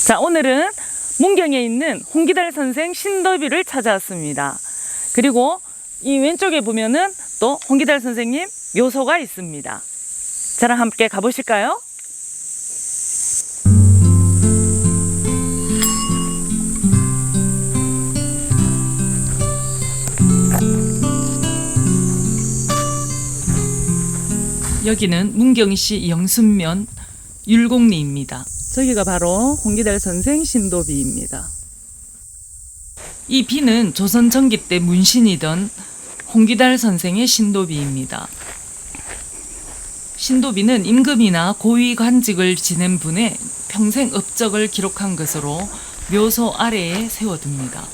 자, 오늘은 문경에 있는 홍기달 선생 신도비를 찾아왔습니다. 그리고 이 왼쪽에 보면은 또 홍기달 선생님 묘소가 있습니다. 저랑 함께 가보실까요? 여기는 문경시 영순면 율곡리입니다. 저기가 바로 홍기달 선생 신도비입니다. 이 비는 조선 전기 때 문신이던 홍기달 선생의 신도비입니다. 신도비는 임금이나 고위 관직을 지낸 분의 평생 업적을 기록한 것으로 묘소 아래에 세워둡니다.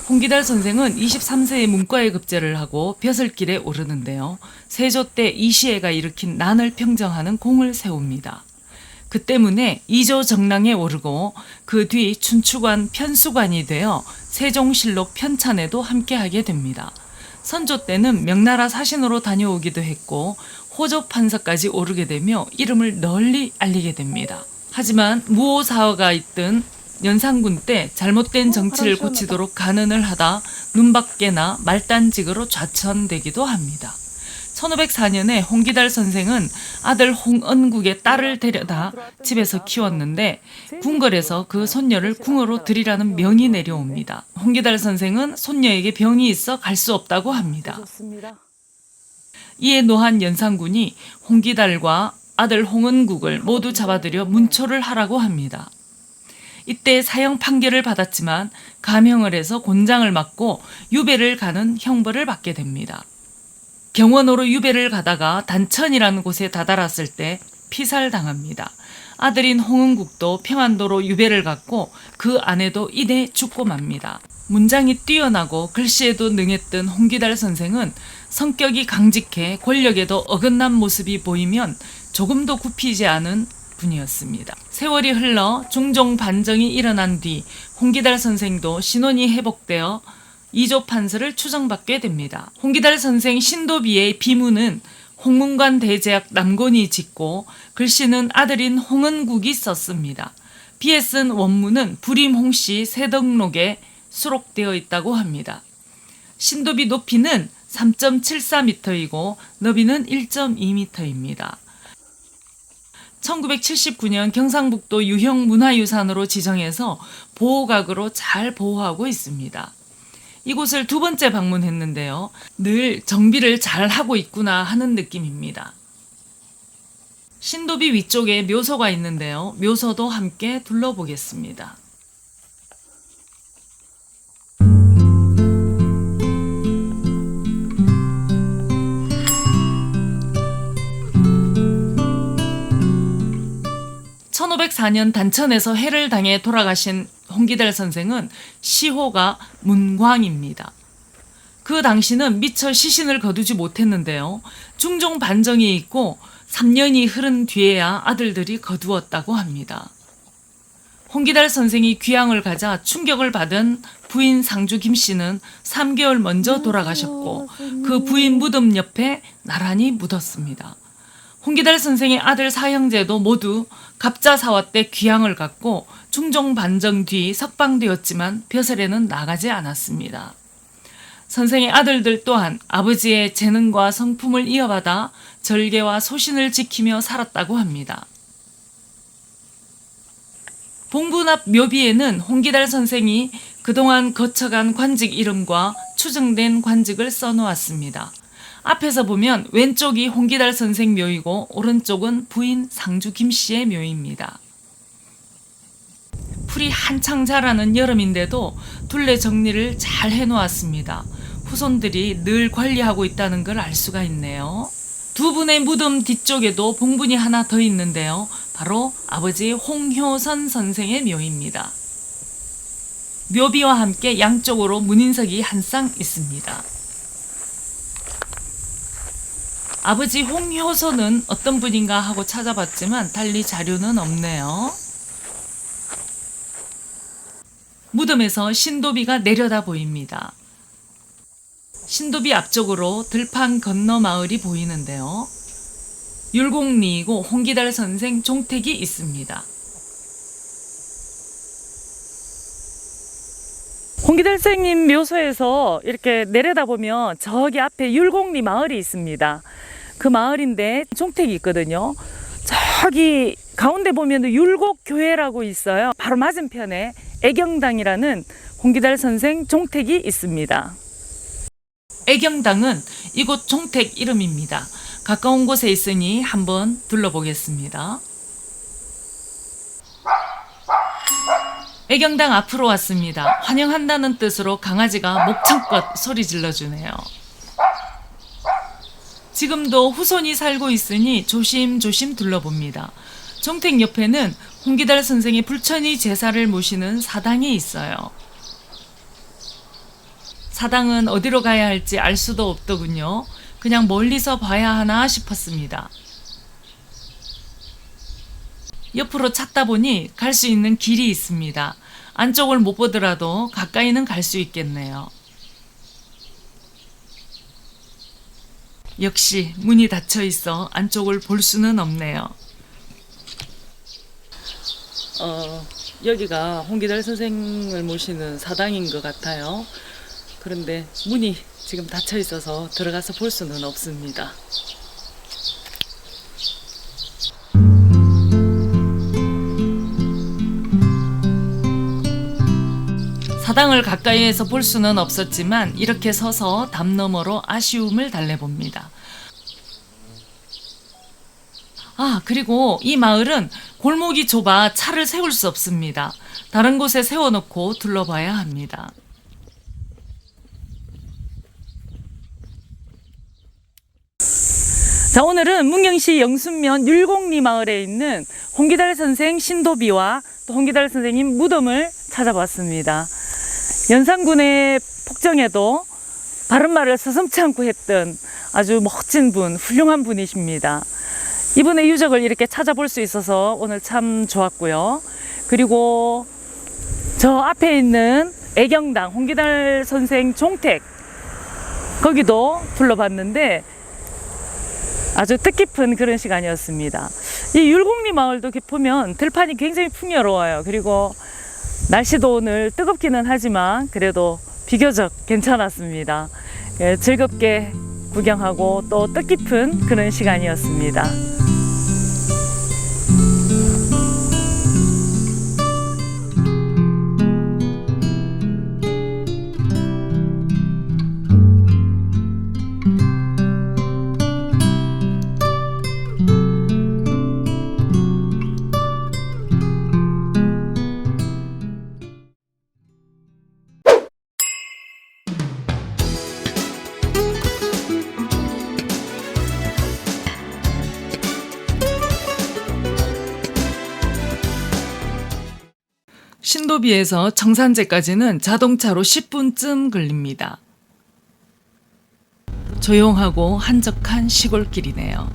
홍기달 선생은 23세에 문과에 급제를 하고 벼슬길에 오르는데요. 세조 때 이시해가 일으킨 난을 평정하는 공을 세웁니다. 그 때문에 이조 정랑에 오르고 그 뒤 춘추관 편수관이 되어 세종실록 편찬에도 함께하게 됩니다. 선조 때는 명나라 사신으로 다녀오기도 했고 호조 판서까지 오르게 되며 이름을 널리 알리게 됩니다. 하지만 무오사화가 있던 연산군 때 잘못된 정치를 고치도록 간언을 하다 눈밖에나 말단직으로 좌천되기도 합니다. 1504년에 홍기달 선생은 아들 홍은국의 딸을 데려다 집에서 키웠는데 궁궐에서 그 손녀를 궁으로 들이라는 명이 내려옵니다. 홍기달 선생은 손녀에게 병이 있어 갈 수 없다고 합니다. 이에 노한 연산군이 홍기달과 아들 홍은국을 모두 잡아들여 문초를 하라고 합니다. 이때 사형 판결을 받았지만 감형을 해서 곤장을 맞고 유배를 가는 형벌을 받게 됩니다. 경원으로 유배를 가다가 단천이라는 곳에 다다랐을 때 피살당합니다. 아들인 홍은국도 평안도로 유배를 갔고 그 아내도 이내 죽고 맙니다. 문장이 뛰어나고 글씨에도 능했던 홍기달 선생은 성격이 강직해 권력에도 어긋난 모습이 보이면 조금도 굽히지 않은 분이었습니다. 세월이 흘러 중종 반정이 일어난 뒤 홍기달 선생도 신원이 회복되어 이조 판서를 추정받게 됩니다. 홍기달 선생 신도비의 비문은 홍문관 대제학 남곤이 짓고 글씨는 아들인 홍은국이 썼습니다. 비에 쓴 원문은 불임 홍씨 세덕록에 수록되어 있다고 합니다. 신도비 높이는 3.74m이고 너비는 1.2m입니다. 1979년 경상북도 유형 문화유산으로 지정해서 보호각으로 잘 보호하고 있습니다. 이곳을 두 번째 방문했는데요. 늘 정비를 잘 하고 있구나 하는 느낌입니다. 신도비 위쪽에 묘소가 있는데요. 묘소도 함께 둘러보겠습니다. (1504년) 단천에서 해를 당해 돌아가신 홍기달 선생은 시호가 문광입니다. 그 당시는 미처 시신을 거두지 못했는데요. 중종 반정이 있고 3년이 흐른 뒤에야 아들들이 거두었다고 합니다. 홍기달 선생이 귀향을 가자 충격을 받은 부인 상주 김씨는 3개월 먼저 돌아가셨고 그 부인 무덤 옆에 나란히 묻었습니다. 홍기달 선생의 아들 사형제도 모두 갑자사화 때 귀향을 갔고 중종 반정 뒤 석방되었지만 벼슬에는 나가지 않았습니다. 선생의 아들들 또한 아버지의 재능과 성품을 이어받아 절개와 소신을 지키며 살았다고 합니다. 봉분 앞 묘비에는 홍기달 선생이 그동안 거쳐간 관직 이름과 추정된 관직을 써놓았습니다. 앞에서 보면 왼쪽이 홍기달 선생 묘이고 오른쪽은 부인 상주 김씨의 묘입니다. 풀이 한창 자라는 여름인데도 둘레 정리를 잘 해놓았습니다. 후손들이 늘 관리하고 있다는 걸 알 수가 있네요. 두 분의 무덤 뒤쪽에도 봉분이 하나 더 있는데요. 바로 아버지 홍효선 선생의 묘입니다. 묘비와 함께 양쪽으로 문인석이 한 쌍 있습니다. 아버지 홍효선은 어떤 분인가 하고 찾아봤지만 달리 자료는 없네요. 무덤에서 신도비가 내려다 보입니다. 신도비 앞쪽으로 들판 건너 마을이 보이는데요. 율곡리이고 홍기달 선생 종택이 있습니다. 홍기달 선생님 묘소에서 이렇게 내려다보면 저기 앞에 율곡리 마을이 있습니다. 그 마을인데 종택이 있거든요. 저기 가운데 보면 율곡교회라고 있어요. 바로 맞은편에 애경당이라는 홍기달 선생 종택이 있습니다. 애경당은 이곳 종택 이름입니다. 가까운 곳에 있으니 한번 둘러보겠습니다. 애경당 앞으로 왔습니다. 환영한다는 뜻으로 강아지가 목청껏 소리 질러주네요. 지금도 후손이 살고 있으니 조심조심 둘러봅니다. 종택 옆에는 홍기달 선생의 불천이 제사를 모시는 사당이 있어요. 사당은 어디로 가야 할지 알 수도 없더군요. 그냥 멀리서 봐야 하나 싶었습니다. 옆으로 찾다 보니 갈 수 있는 길이 있습니다. 안쪽을 못 보더라도 가까이는 갈 수 있겠네요. 역시 문이 닫혀 있어 안쪽을 볼 수는 없네요. 여기가 홍기달 선생을 모시는 사당인 것 같아요. 그런데 문이 지금 닫혀 있어서 들어가서 볼 수는 없습니다. 사당을 가까이에서 볼 수는 없었지만 이렇게 서서 담 너머로 아쉬움을 달래봅니다. 그리고 이 마을은 골목이 좁아 차를 세울 수 없습니다. 다른 곳에 세워놓고 둘러봐야 합니다. 자, 오늘은 문경시 영순면 율곡리 마을에 있는 홍기달 선생 신도비와 또 홍기달 선생님 무덤을 찾아봤습니다. 연산군의 폭정에도 바른말을 서슴지 않고 했던 아주 멋진 분, 훌륭한 분이십니다. 이분의 유적을 이렇게 찾아볼 수 있어서 오늘 참 좋았고요. 그리고 저 앞에 있는 애경당 홍기달 선생 종택, 거기도 둘러봤는데 아주 뜻깊은 그런 시간이었습니다. 이 율곡리 마을도 보면 들판이 굉장히 풍요로워요. 그리고 날씨도 오늘 뜨겁기는 하지만 그래도 비교적 괜찮았습니다. 즐겁게 구경하고 또 뜻깊은 그런 시간이었습니다. 신도비에서 청산제까지는 자동차로 10분쯤 걸립니다. 조용하고 한적한 시골길이네요.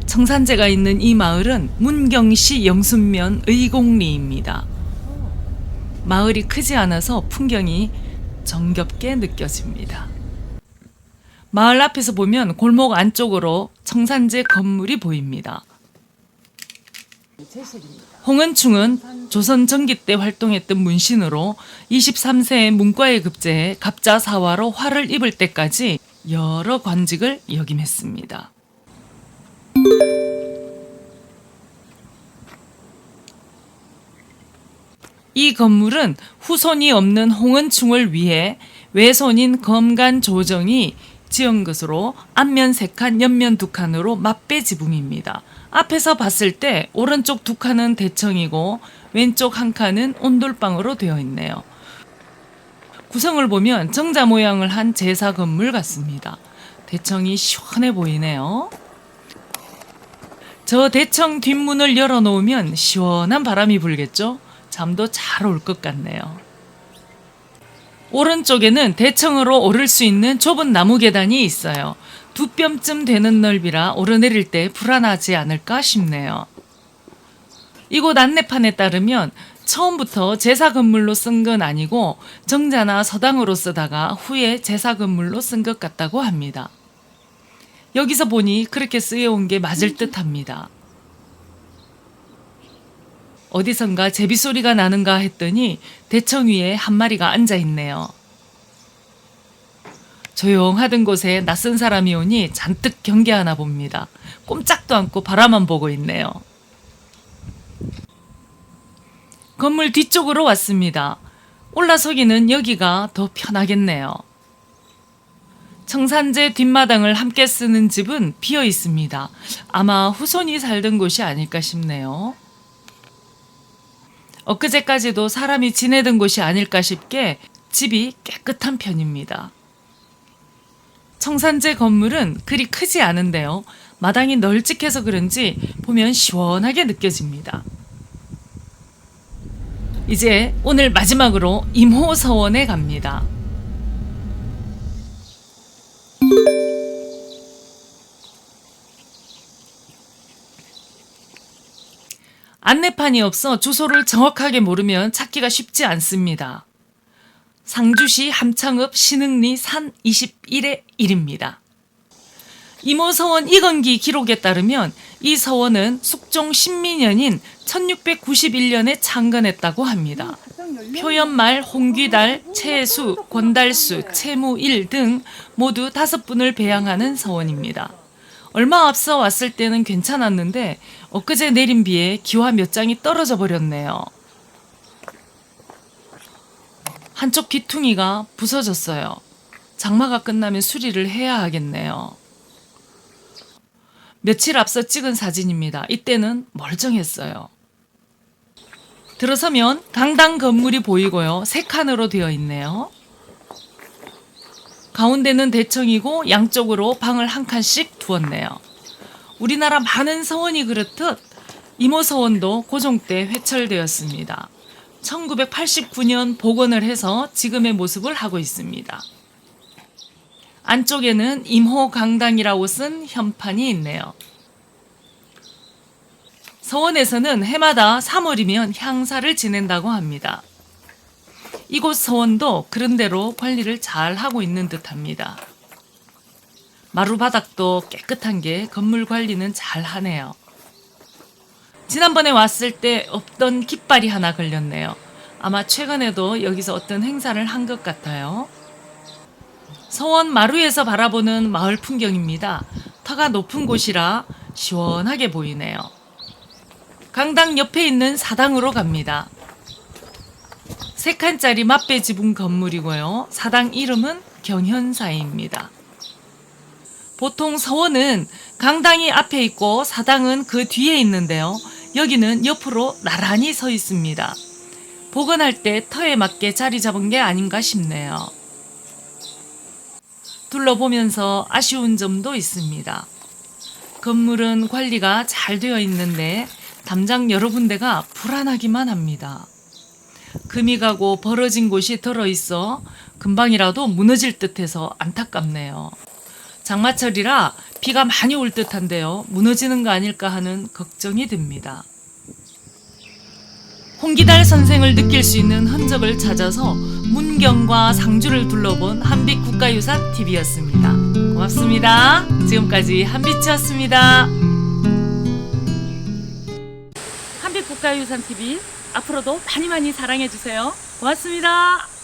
청산제가 있는 이 마을은 문경시 영순면 의곡리입니다. 마을이 크지 않아서 풍경이 정겹게 느껴집니다. 마을 앞에서 보면 골목 안쪽으로 청산제 건물이 보입니다. 홍은충은 조선 전기 때 활동했던 문신으로 23세에 문과에 급제해 갑자사화로 화를 입을 때까지 여러 관직을 역임했습니다. 이 건물은 후손이 없는 홍은충을 위해 외손인 검간조정이 지은 것으로 앞면 3칸, 옆면 2칸으로 맞배 지붕입니다. 앞에서 봤을 때 오른쪽 2칸은 대청이고 왼쪽 1칸은 온돌방으로 되어 있네요. 구성을 보면 정자 모양을 한 제사 건물 같습니다. 대청이 시원해 보이네요. 저 대청 뒷문을 열어놓으면 시원한 바람이 불겠죠? 잠도 잘 올 것 같네요. 오른쪽에는 대청으로 오를 수 있는 좁은 나무 계단이 있어요. 2뼘쯤 되는 넓이라 오르내릴 때 불안하지 않을까 싶네요. 이곳 안내판에 따르면 처음부터 제사 건물로 쓴 건 아니고 정자나 서당으로 쓰다가 후에 제사 건물로 쓴 것 같다고 합니다. 여기서 보니 그렇게 쓰여온 게 맞을 듯합니다. 어디선가 제비소리가 나는가 했더니 대청 위에 한 마리가 앉아 있네요. 조용하던 곳에 낯선 사람이 오니 잔뜩 경계하나 봅니다. 꼼짝도 않고 바라만 보고 있네요. 건물 뒤쪽으로 왔습니다. 올라서기는 여기가 더 편하겠네요. 청산제 뒷마당을 함께 쓰는 집은 비어 있습니다. 아마 후손이 살던 곳이 아닐까 싶네요. 엊그제까지도 사람이 지내던 곳이 아닐까 싶게 집이 깨끗한 편입니다. 청산제 건물은 그리 크지 않은데요. 마당이 널찍해서 그런지 보면 시원하게 느껴집니다. 이제 오늘 마지막으로 임호서원에 갑니다. 안내판이 없어 주소를 정확하게 모르면 찾기가 쉽지 않습니다. 상주시 함창읍 신흥리 산 21의 1입니다. 임호서원 이건기 기록에 따르면 이 서원은 숙종 신민년인 1691년에 창건했다고 합니다. 표연말, 홍귀달, 채수, 권달수, 채무일 등 모두 5분을 배양하는 서원입니다. 얼마 앞서 왔을 때는 괜찮았는데 엊그제 내린 비에 기와 몇 장이 떨어져 버렸네요. 한쪽 귀퉁이가 부서졌어요. 장마가 끝나면 수리를 해야 하겠네요. 며칠 앞서 찍은 사진입니다. 이때는 멀쩡했어요. 들어서면 강당 건물이 보이고요. 3칸으로 되어 있네요. 가운데는 대청이고 양쪽으로 방을 한 칸씩 두었네요. 우리나라 많은 서원이 그렇듯 임호서원도 고종 때 회철되었습니다. 1989년 복원을 해서 지금의 모습을 하고 있습니다. 안쪽에는 임호강당이라고 쓴 현판이 있네요. 서원에서는 해마다 3월이면 향사를 지낸다고 합니다. 이곳 서원도 그런대로 관리를 잘 하고 있는 듯합니다. 마루 바닥도 깨끗한 게 건물 관리는 잘 하네요. 지난번에 왔을 때 없던 깃발이 하나 걸렸네요. 아마 최근에도 여기서 어떤 행사를 한 것 같아요. 서원 마루에서 바라보는 마을 풍경입니다. 터가 높은 곳이라 시원하게 보이네요. 강당 옆에 있는 사당으로 갑니다. 3칸짜리 맞배 지붕 건물이고요. 사당 이름은 경현사입니다. 보통 서원은 강당이 앞에 있고 사당은 그 뒤에 있는데요. 여기는 옆으로 나란히 서 있습니다. 복원할 때 터에 맞게 자리 잡은 게 아닌가 싶네요. 둘러보면서 아쉬운 점도 있습니다. 건물은 관리가 잘 되어 있는데 담장 여러 군데가 불안하기만 합니다. 금이 가고 벌어진 곳이 들어있어 금방이라도 무너질 듯해서 안타깝네요. 장마철이라 비가 많이 올 듯한데요. 무너지는 거 아닐까 하는 걱정이 듭니다. 홍기달 선생을 느낄 수 있는 흔적을 찾아서 문경과 상주를 둘러본 한빛국가유산TV였습니다. 고맙습니다. 지금까지 한빛이었습니다. 한빛국가유산TV 앞으로도 많이 사랑해주세요. 고맙습니다.